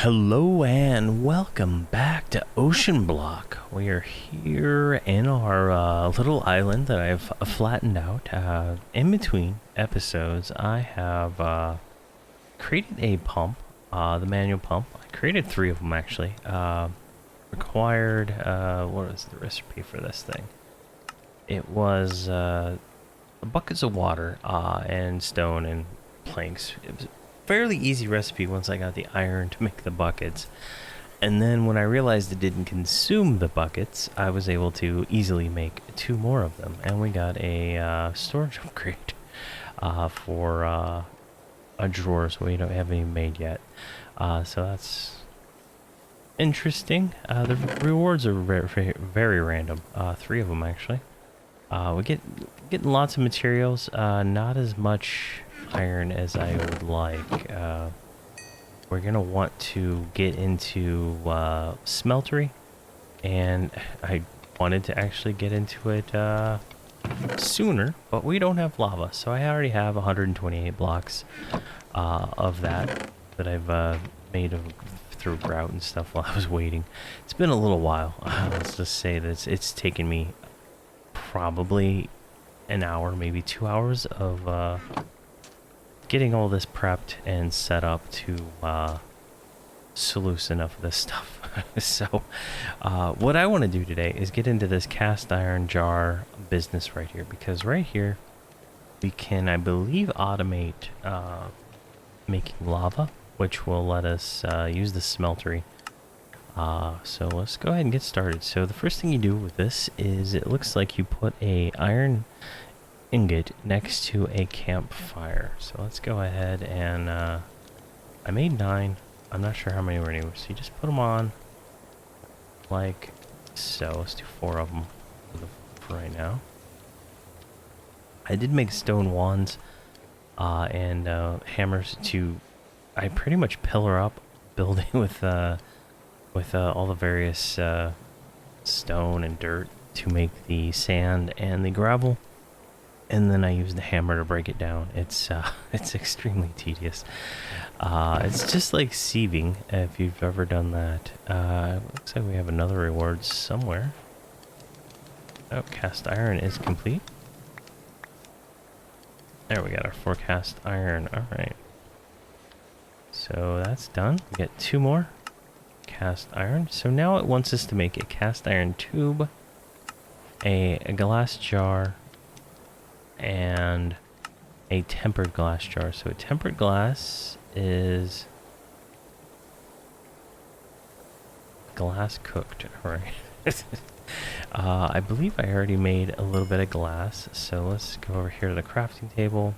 Hello and welcome back to Oceanblock. We are here in our little island that I've flattened out. In between episodes, I have created a pump, the manual pump. I created 3 of them actually. Required, what was the recipe for this thing? It was buckets of water and stone and planks. It was fairly easy recipe once I got the iron to make the buckets. And then when I realized it didn't consume the buckets, I was able to easily make 2 more of them. And we got a storage upgrade for a drawer, so we don't have any made yet. So that's interesting. The rewards are very random. 3 of them actually. We get lots of materials, not as much iron as I would like. We're gonna want to get into smeltery, and I wanted to actually get into it sooner, but we don't have lava, so I already have 128 blocks of that I've made through grout and stuff while I was waiting. It's been a little while. Let's just say that it's taken me probably an hour, maybe 2 hours of getting all this prepped and set up to sluice enough of this stuff. So what I want to do today is get into this cast iron jar business right here, because right here we can, I believe, automate making lava, which will let us use the smeltery. So let's go ahead and get started. So the first thing you do with this is, it looks like you put a iron ingot next to a campfire. So let's go ahead and I made 9. I'm not sure how many were anywhere. So you just put them on like so. Let's do 4 of them for right now. I did make stone wands and hammers to, I pretty much pillar up building with all the various stone and dirt to make the sand and the gravel. And then I use the hammer to break it down. It's extremely tedious. It's just like sieving, if you've ever done that. Looks like we have another reward somewhere. Oh, cast iron is complete. There, we got our 4 cast iron. Alright. So that's done. We get 2 more cast iron. So now it wants us to make a cast iron tube, a glass jar, and a tempered glass jar. So a tempered glass is glass cooked, right? I believe I already made a little bit of glass, so let's go over here to the crafting table.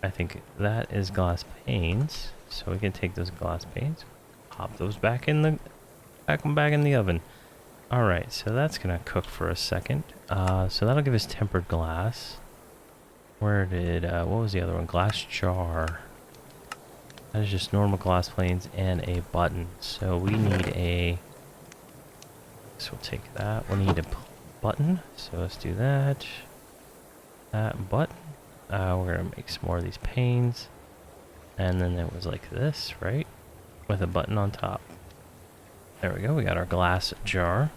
I think that is glass panes, so we can take those glass panes, pop those back in the oven. All right, so that's gonna cook for a second. So that'll give us tempered glass. Where did, what was the other one? Glass jar. That is just normal glass planes and a button. So we need a, so we'll take that. We'll need a button. So let's do that. That button. We're gonna make some more of these panes. And then it was like this, right? With a button on top. There we go, we got our glass jar.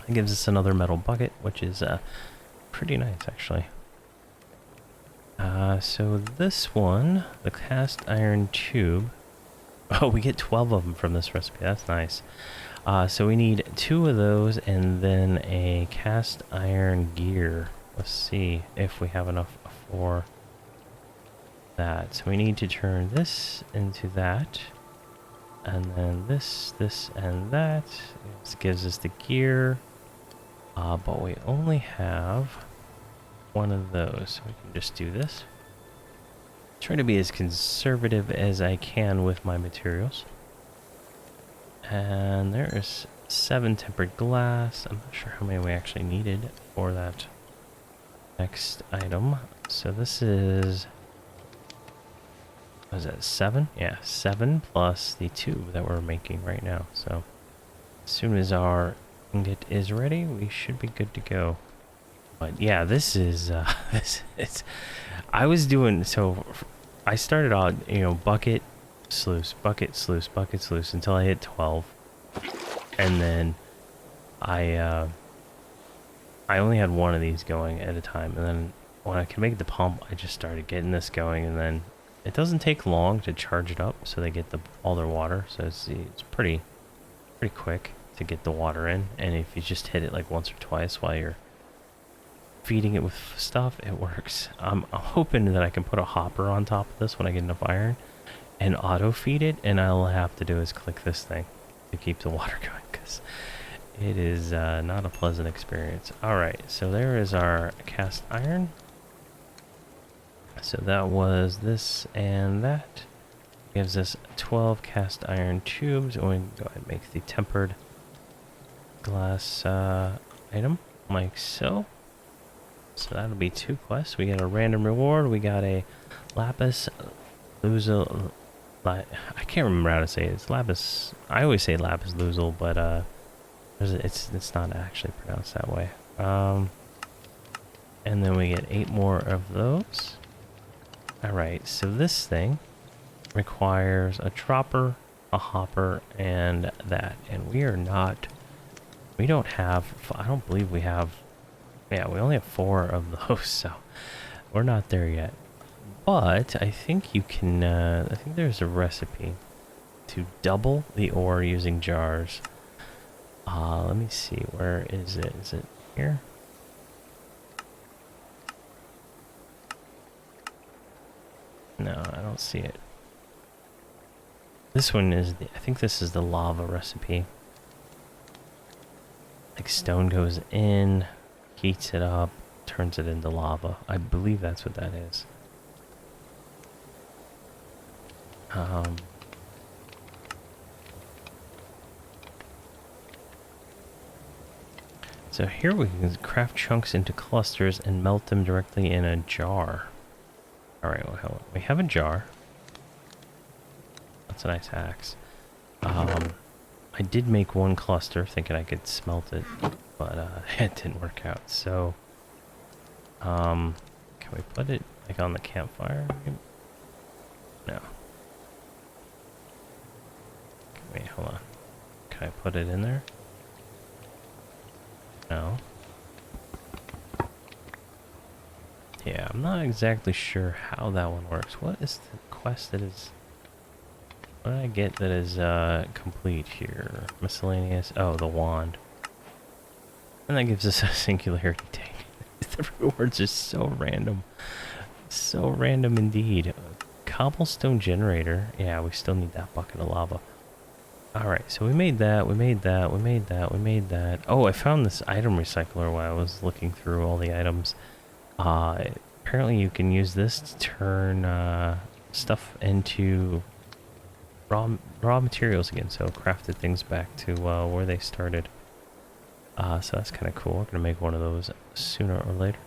It gives us another metal bucket, which is, pretty nice actually. So this one, the cast iron tube. Oh, we get 12 of them from this recipe. That's nice. So we need 2 of those and then a cast iron gear. Let's see if we have enough for that. So we need to turn this into that, and then this, and that. This gives us the gear. But we only have 1 of those, so we can just do this. Try to be as conservative as I can with my materials. And there is 7 tempered glass. I'm not sure how many we actually needed for that next item. So this is, what is that, 7? Yeah, 7 plus the 2 that we're making right now. So as soon as our ingot is ready, we should be good to go. But yeah, this is I was doing, so I started out, bucket sluice, bucket, sluice until I hit 12. And then I only had one of these going at a time, and then when I could make the pump, I just started getting this going, and then it doesn't take long to charge it up, so they get all their water. So it's pretty quick to get the water in, and if you just hit it like once or twice while you're feeding it with stuff, it works. I'm hoping that I can put a hopper on top of this when I get enough iron and auto feed it, and all I have to do is click this thing to keep the water going, because it is not a pleasant experience. Alright, so there is our cast iron. So that was this and that. Gives us 12 cast iron tubes. And we can go ahead and make the tempered glass item, like so. So that'll be 2 quests. We get a random reward. We got a lapis lazuli. I can't remember how to say it. It's lapis. I always say lapis lazuli, but it's not actually pronounced that way. And then we get 8 more of those. Alright, so this thing requires a dropper, a hopper, and that. And we don't have, I don't believe we have, yeah, we only have 4 of those, so we're not there yet. But I think you can, I think there's a recipe to double the ore using jars. Let me see, where is it? Is it here? No, I don't see it. This one is I think this is the lava recipe. Like stone goes in, heats it up, turns it into lava. I believe that's what that is. So here we can craft chunks into clusters and melt them directly in a jar. Alright, well, we have a jar. That's a nice axe. I did make 1 cluster thinking I could smelt it, but it didn't work out. So, can we put it like on the campfire? No. Wait, hold on. Can I put it in there? No. Yeah, I'm not exactly sure how that one works. What is the quest that is... What did I get that is complete here? Miscellaneous... Oh, the wand. And that gives us a singularity tank. The rewards are so random. So random indeed. Cobblestone generator. Yeah, we still need that bucket of lava. Alright, so we made that, we made that, we made that, we made that. Oh, I found this item recycler while I was looking through all the items. Apparently you can use this to turn stuff into raw materials again, so crafted things back to where they started. So that's kind of cool. We're gonna make one of those sooner or later.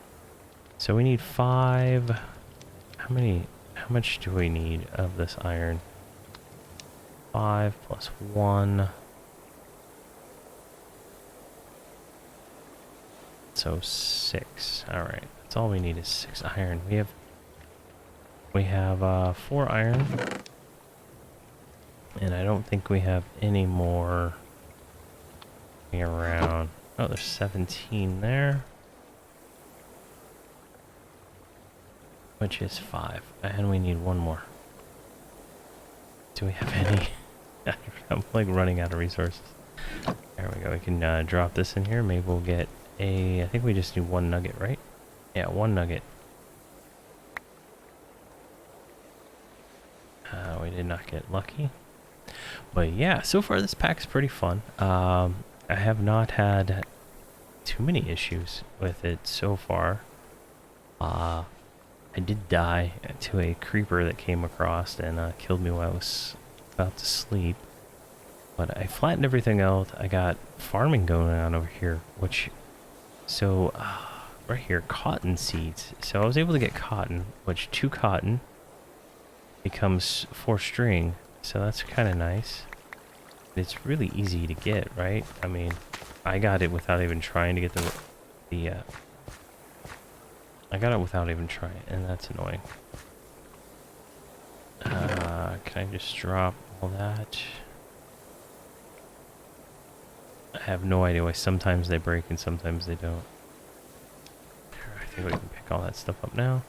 So we need 5. How much do we need of this iron? 5 plus 1. So 6. Alright, that's all we need is 6 iron. We have 4 iron. And I don't think we have any more around. Oh, there's 17 there. Which is 5. And we need 1 more. Do we have any? I'm like running out of resources. There we go. We can drop this in here. Maybe we'll get I think we just need 1 nugget, right? Yeah, 1 nugget. We did not get lucky. But yeah, so far this pack's pretty fun. I have not had too many issues with it so far. I did die to a creeper that came across and killed me while I was about to sleep. But I flattened everything out. I got farming going on over here, which... So, right here, cotton seeds. So I was able to get cotton, which 2 cotton becomes 4 string. So that's kind of nice. It's really easy to get, right? I mean, I got it without even trying to get I got it without even trying, and that's annoying. Can Can I just drop all that? I have no idea why sometimes they break and sometimes they don't. I think we can pick all that stuff up now.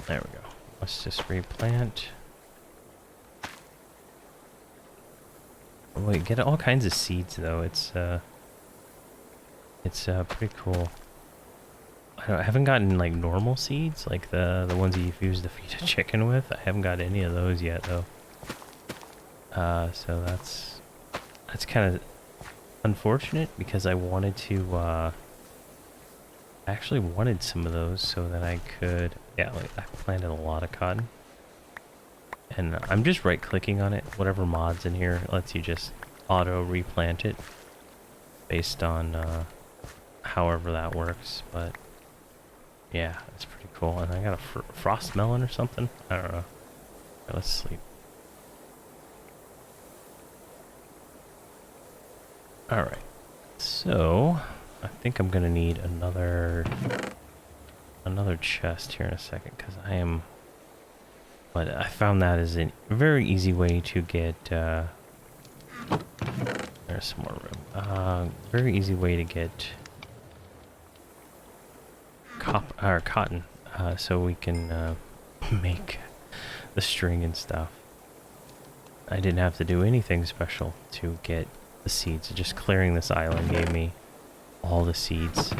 There we go. Let's just replant. We get all kinds of seeds though. It's pretty cool. I haven't gotten like normal seeds, like the ones that you use to feed a chicken with. I haven't got any of those yet though. So that's kind of unfortunate because I wanted to. I actually wanted some of those so that I could. Yeah, like I planted a lot of cotton, and I'm just right-clicking on it. Whatever mods in here lets you just auto replant it based on however that works, but. Yeah, that's pretty cool. And I got a frost melon or something. I don't know. Right, let's sleep. Alright. So, I think I'm going to need another chest here in a second. Because I am... But I found that is a very easy way to get... There's some more room. Very easy way to get... cotton, so we can make the string and stuff. I didn't have to do anything special to get the seeds. Just clearing this island gave me all the seeds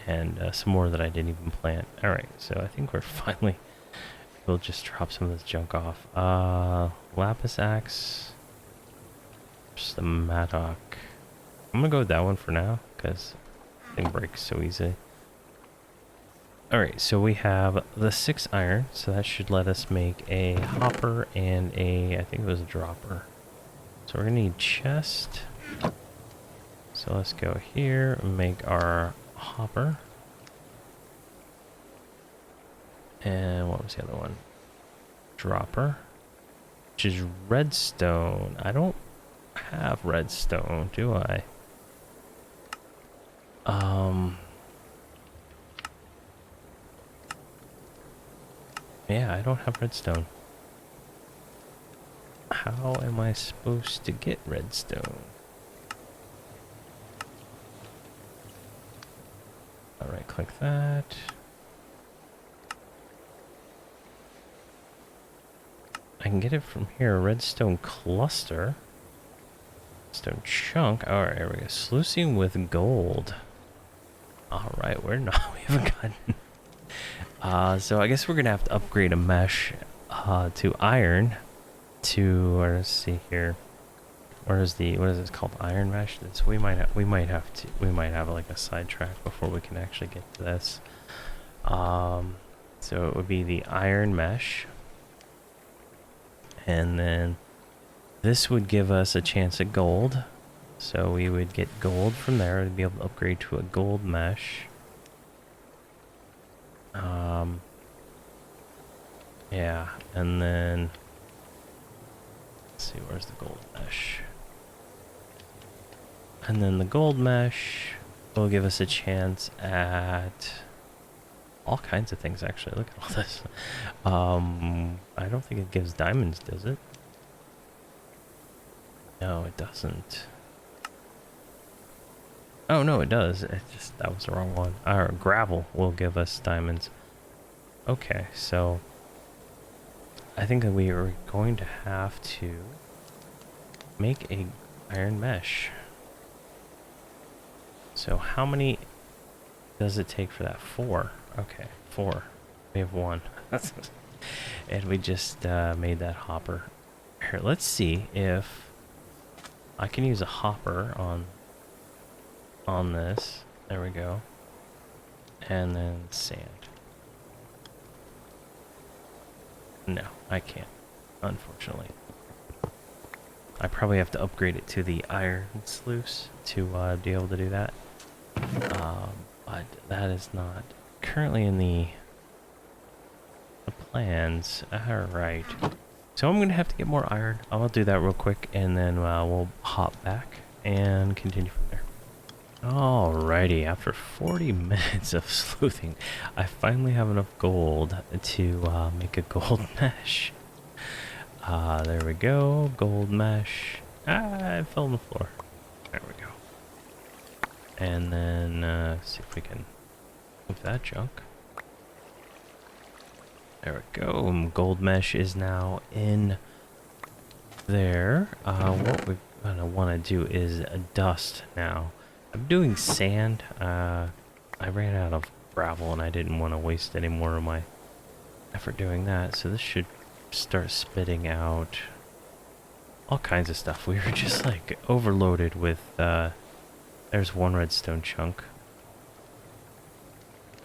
and some more that I didn't even plant. Alright, so I think we're finally... We'll just drop some of this junk off. Lapis axe. Just the mattock. I'm gonna go with that one for now, because the thing breaks so easy. Alright, so we have the 6 iron, so that should let us make a hopper and I think it was a dropper. So we're gonna need chest. So let's go here and make our hopper. And what was the other one? Dropper. Which is redstone. I don't have redstone, do I? Yeah, I don't have redstone. How am I supposed to get redstone? Alright, click that. I can get it from here. Redstone cluster. Redstone chunk. Alright, here we go. Sluicing with gold. Alright, we're not. We haven't gotten... so I guess we're gonna have to upgrade a mesh to iron let's see here. What is this called? Iron mesh? We might have like a sidetrack before we can actually get to this. So it would be the iron mesh. And then this would give us a chance at gold. So we would get gold from there to be able to upgrade to a gold mesh. Yeah, and then let's see, where's the gold mesh? And then the gold mesh will give us a chance at all kinds of things, actually. Look at all this. I don't think it gives diamonds, does it? No, it doesn't. Oh, no, it does. That was the wrong one. Our gravel will give us diamonds. Okay, so I think that we are going to have to make a iron mesh. So how many does it take for that? 4. Okay, 4. We have 1. And we just made that hopper. Here, let's see if I can use a hopper on this. There we go. And then sand. No, I can't, unfortunately. I probably have to upgrade it to the iron sluice to be able to do that. But that is not currently in the plans. Alright. So I'm going to have to get more iron. I'll do that real quick and then we'll hop back and continue from there. Alrighty, after 40 minutes of sleuthing, I finally have enough gold to make a gold mesh. There we go, gold mesh. I fell on the floor. There we go. And then see if we can move that junk. There we go. Gold mesh is now in there. What we're gonna want to do is dust now. I'm doing sand. I ran out of gravel and I didn't want to waste any more of my effort doing that. So this should start spitting out all kinds of stuff. We were just like overloaded with, there's one redstone chunk.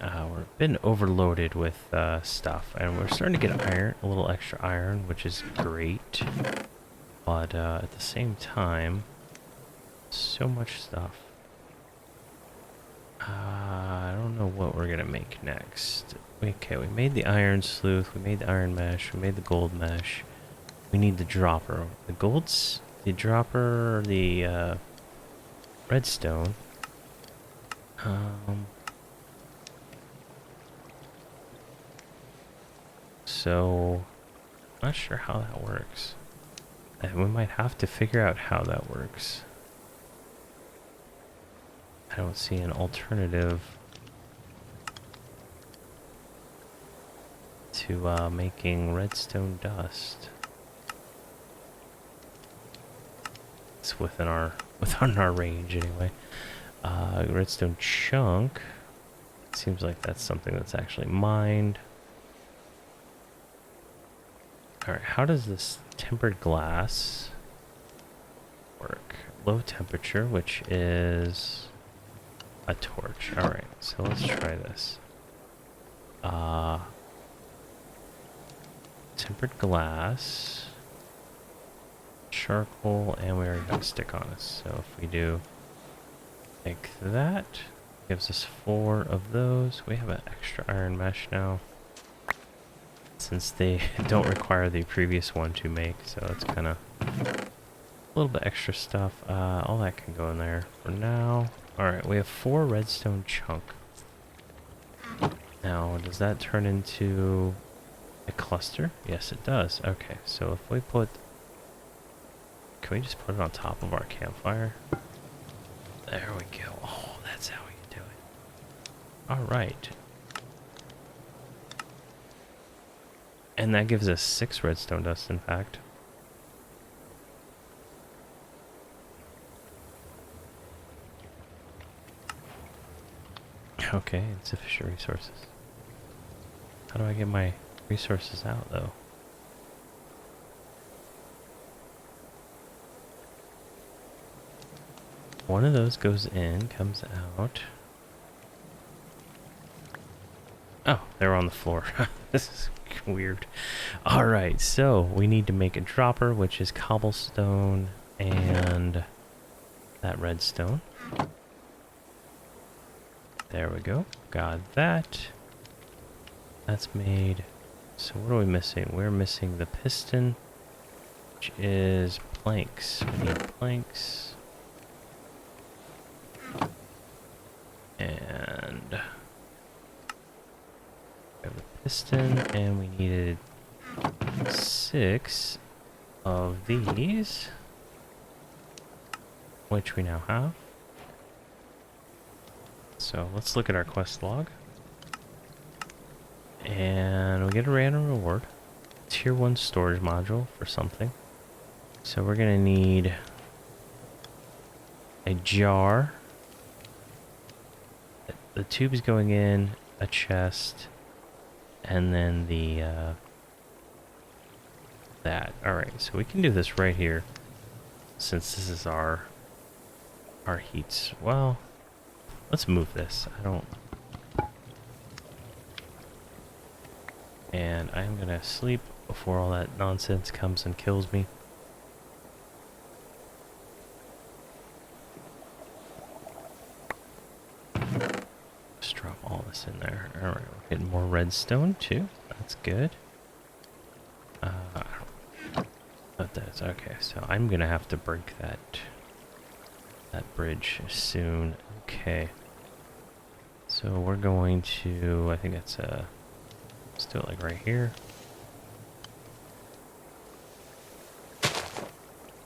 We've been overloaded with stuff, and we're starting to get iron, a little extra iron, which is great. But at the same time, so much stuff. I don't know what we're gonna make next. Okay, we made the iron sleuth, we made the iron mesh, we made the gold mesh. We need the dropper. The dropper, the redstone. So, not sure how that works. And we might have to figure out how that works. I don't see an alternative to making redstone dust. It's within our range anyway. Redstone chunk. Seems like that's something that's actually mined. Alright, how does this tempered glass work? Low temperature, which is a torch. Alright, so let's try this. Tempered glass, charcoal, and we already got a stick on us. So if we do like that, gives us 4 of those. We have an extra iron mesh now, since they don't require the previous one to make, so it's kind of a little bit extra stuff. All that can go in there for now. Alright, we have 4 redstone chunk. Now, does that turn into a cluster? Yes, it does. Okay, so if we put... Can we just put it on top of our campfire? There we go. Oh, that's how you do it. Alright. And that gives us 6 redstone dust, in fact. Okay, insufficient resources. How do I get my resources out, though? One of those goes in, comes out. Oh, they're on the floor. This is weird. Alright, so we need to make a dropper, which is cobblestone and that redstone. There we go. Got that. That's made. So what are we missing? We're missing the piston, which is planks. We need planks. And we have the piston, and we needed 6 of these, which we now have. So let's look at our quest log. And we get a random reward. Tier 1 storage module for something. So we're gonna need a jar. The tube's going in, a chest, and then the that. Alright, so we can do this right here, since this is our heats. Well, let's move this. And I'm gonna sleep before all that nonsense comes and kills me. Just drop all this in there. Alright, we're getting more redstone too. That's good. But that's okay, so I'm gonna have to break that that bridge soon. Okay. So we're going to, I think that's let's do it like right here.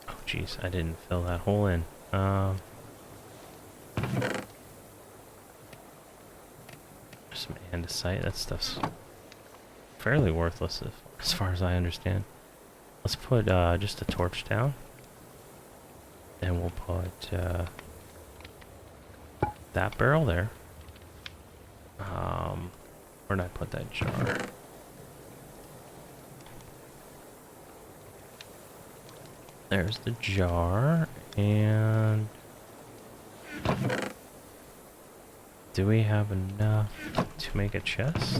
Oh geez, I didn't fill that hole in. Some andesite, that stuff's fairly worthless as far as I understand. Let's put just a torch down. And we'll put that barrel there. Where did I put that jar? There's the jar, and do we have enough to make a chest?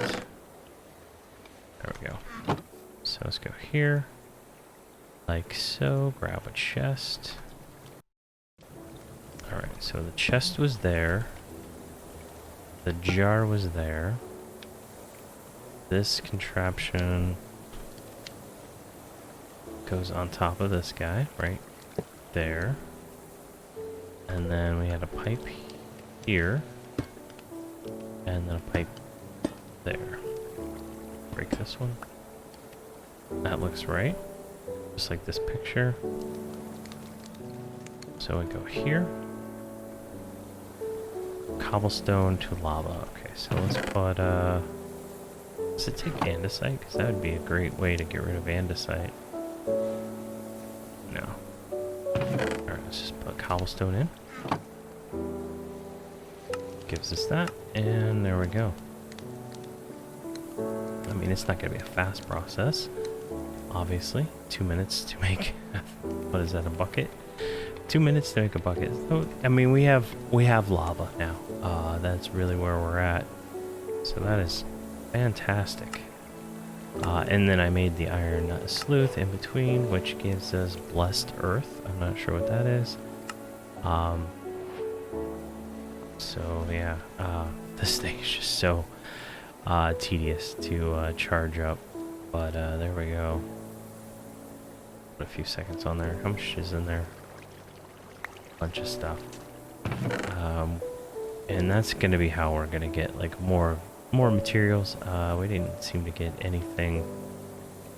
There we go. So let's go here, like so, grab a chest. Alright, so the chest was there. The jar was there. This contraption goes on top of this guy, right there. And then we had a pipe here. And then a pipe there. Break this one. That looks right. Just like this picture. So we go here. Cobblestone to lava. Okay, so let's put, does it take andesite? Because that would be a great way to get rid of andesite. No. Alright, let's just put cobblestone in. Gives us that, and there we go. I mean, it's not going to be a fast process, obviously. 2 minutes to make, what is that, a bucket? 2 minutes to make a bucket. So, I mean, we have lava now. That's really where we're at. So that is fantastic. And then I made the iron sleuth in between, which gives us blessed earth. I'm not sure what that is. So yeah, this thing is just so tedious to charge up. But there we go. Put a few seconds on there. How much is in there? Bunch of stuff. And that's gonna be how we're gonna get like more materials. We didn't seem to get anything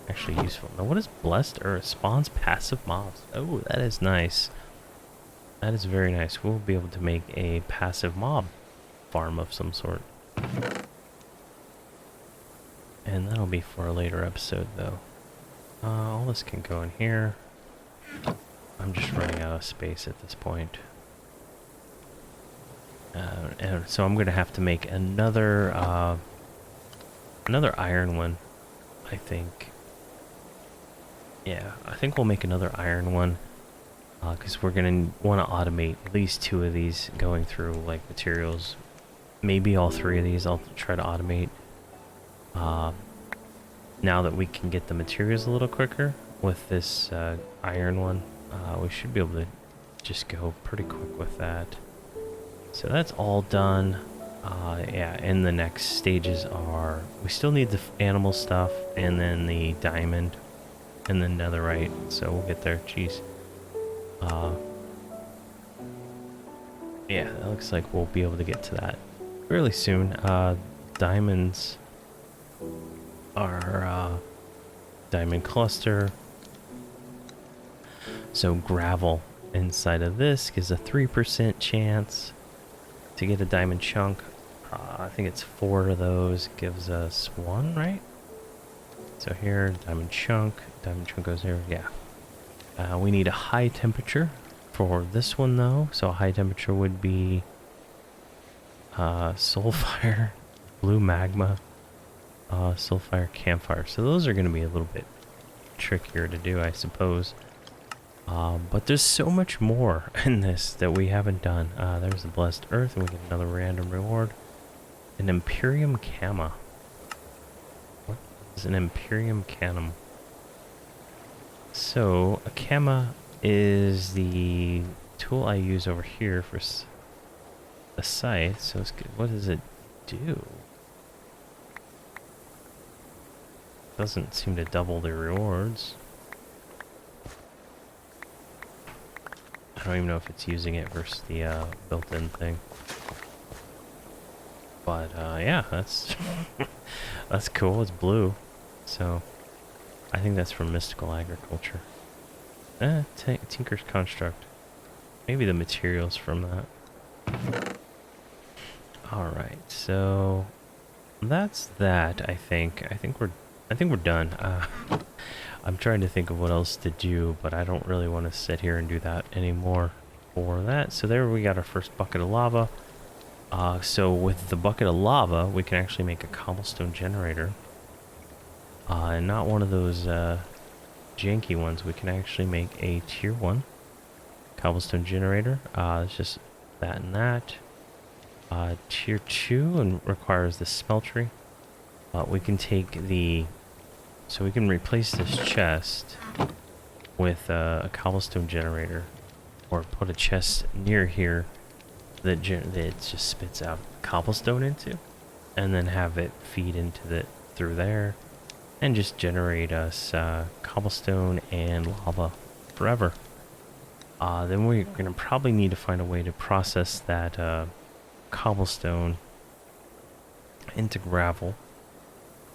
actually useful. Now, what is blessed earth? Spawns passive mobs. Oh, that is nice. That is very nice. We'll be able to make a passive mob farm of some sort. And that'll be for a later episode, though. All this can go in here. I'm just running out of space at this point. And so I'm gonna have to make another iron one, I think. Yeah, I think we'll make another iron one, because we're gonna want to automate at least 2 of these going through like materials. Maybe all 3 of these I'll try to automate. Now that we can get the materials a little quicker with this iron one, we should be able to just go pretty quick with that. So that's all done. Yeah, and the next stages are, we still need the animal stuff, and then the diamond, and then netherite, so we'll get there. Jeez. Yeah, that looks like we'll be able to get to that really soon. Diamonds are diamond cluster. So gravel inside of this gives a 3% chance to get a diamond chunk. I think it's 4 of those gives us 1, right? So here, diamond chunk goes here. Yeah. We need a high temperature for this one though. So a high temperature would be soulfire, blue magma, soulfire, campfire. So those are going to be a little bit trickier to do, I suppose. But there's so much more in this that we haven't done. There's the blessed earth, and we get another random reward. An Imperium Camma. What is an Imperium Canum? So, a Camma is the tool I use over here for the scythe. So, what does it do? Doesn't seem to double the rewards. don't even know if it's using it versus the built-in thing. But yeah, that's that's cool. It's blue, so I think that's from Mystical Agriculture. Tinker's Construct. Maybe the materials from that. All right, so that's that. I think we're done. I'm trying to think of what else to do, but I don't really want to sit here and do that anymore for that. So there we got our first bucket of lava. So with the bucket of lava, we can actually make a cobblestone generator. And not one of those janky ones. We can actually make a tier 1 cobblestone generator. It's just that and that. Tier 2 and requires the smeltery. We can take the... So we can replace this chest with a cobblestone generator. Or put a chest near here that it just spits out cobblestone into. And then have it feed into through there. And just generate us cobblestone and lava forever. Then we're going to probably need to find a way to process that cobblestone into gravel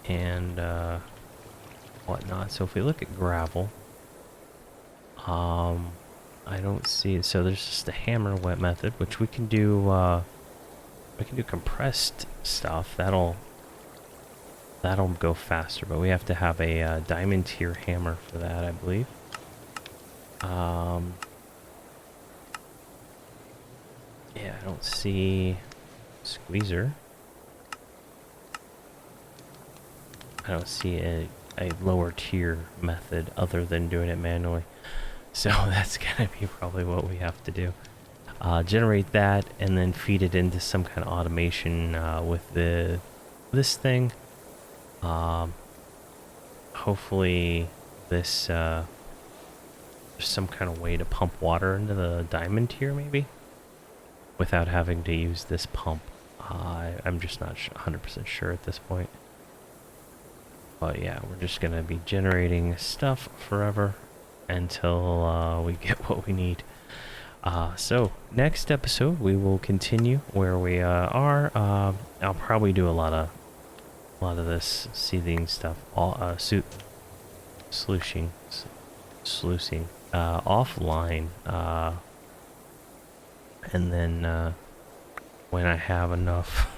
and whatnot. So if we look at gravel, I don't see it. So there's just a hammer wet method, which we can do. We can do compressed stuff. That'll go faster, but we have to have a diamond tier hammer for that, I believe. Yeah, I don't see squeezer. I don't see a lower tier method other than doing it manually. So that's gonna be probably what we have to do. Generate that and then feed it into some kind of automation with this thing. Hopefully this there's some kind of way to pump water into the diamond tier maybe without having to use this pump. I'm just not 100% sure at this point. But yeah, we're just gonna be generating stuff forever until we get what we need. So next episode we will continue where we are. I'll probably do a lot of this seething stuff, sluicing offline, and then when I have enough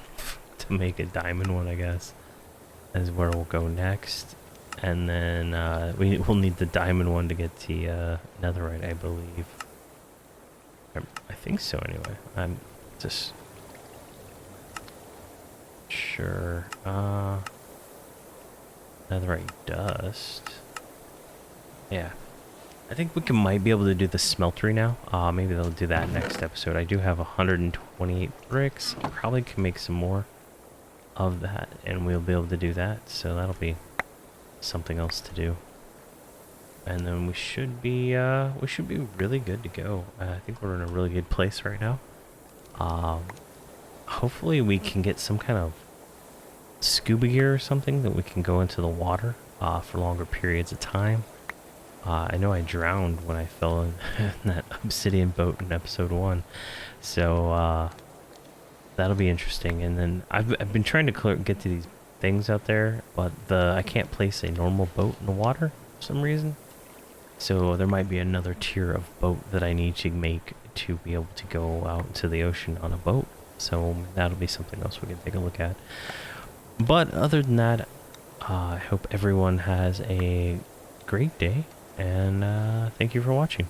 to make a diamond one, I guess is where we'll go next. And then we will need the diamond one to get the netherite, I believe. I think so anyway. I'm just sure. Netherite dust. Yeah. I think we might be able to do the smeltery now. Maybe they'll do that next episode. I do have 128 bricks. Probably can make some more of that, and we'll be able to do that. So that'll be something else to do. And then we should be really good to go. I think we're in a really good place right now. Hopefully we can get some kind of scuba gear or something that we can go into the water for longer periods of time. I know I drowned when I fell in that obsidian boat in episode 1, so that'll be interesting. And then I've been trying to get to these things out there, but I can't place a normal boat in the water for some reason. So there might be another tier of boat that I need to make to be able to go out into the ocean on a boat. So that'll be something else we can take a look at. But other than that, I hope everyone has a great day, and thank you for watching.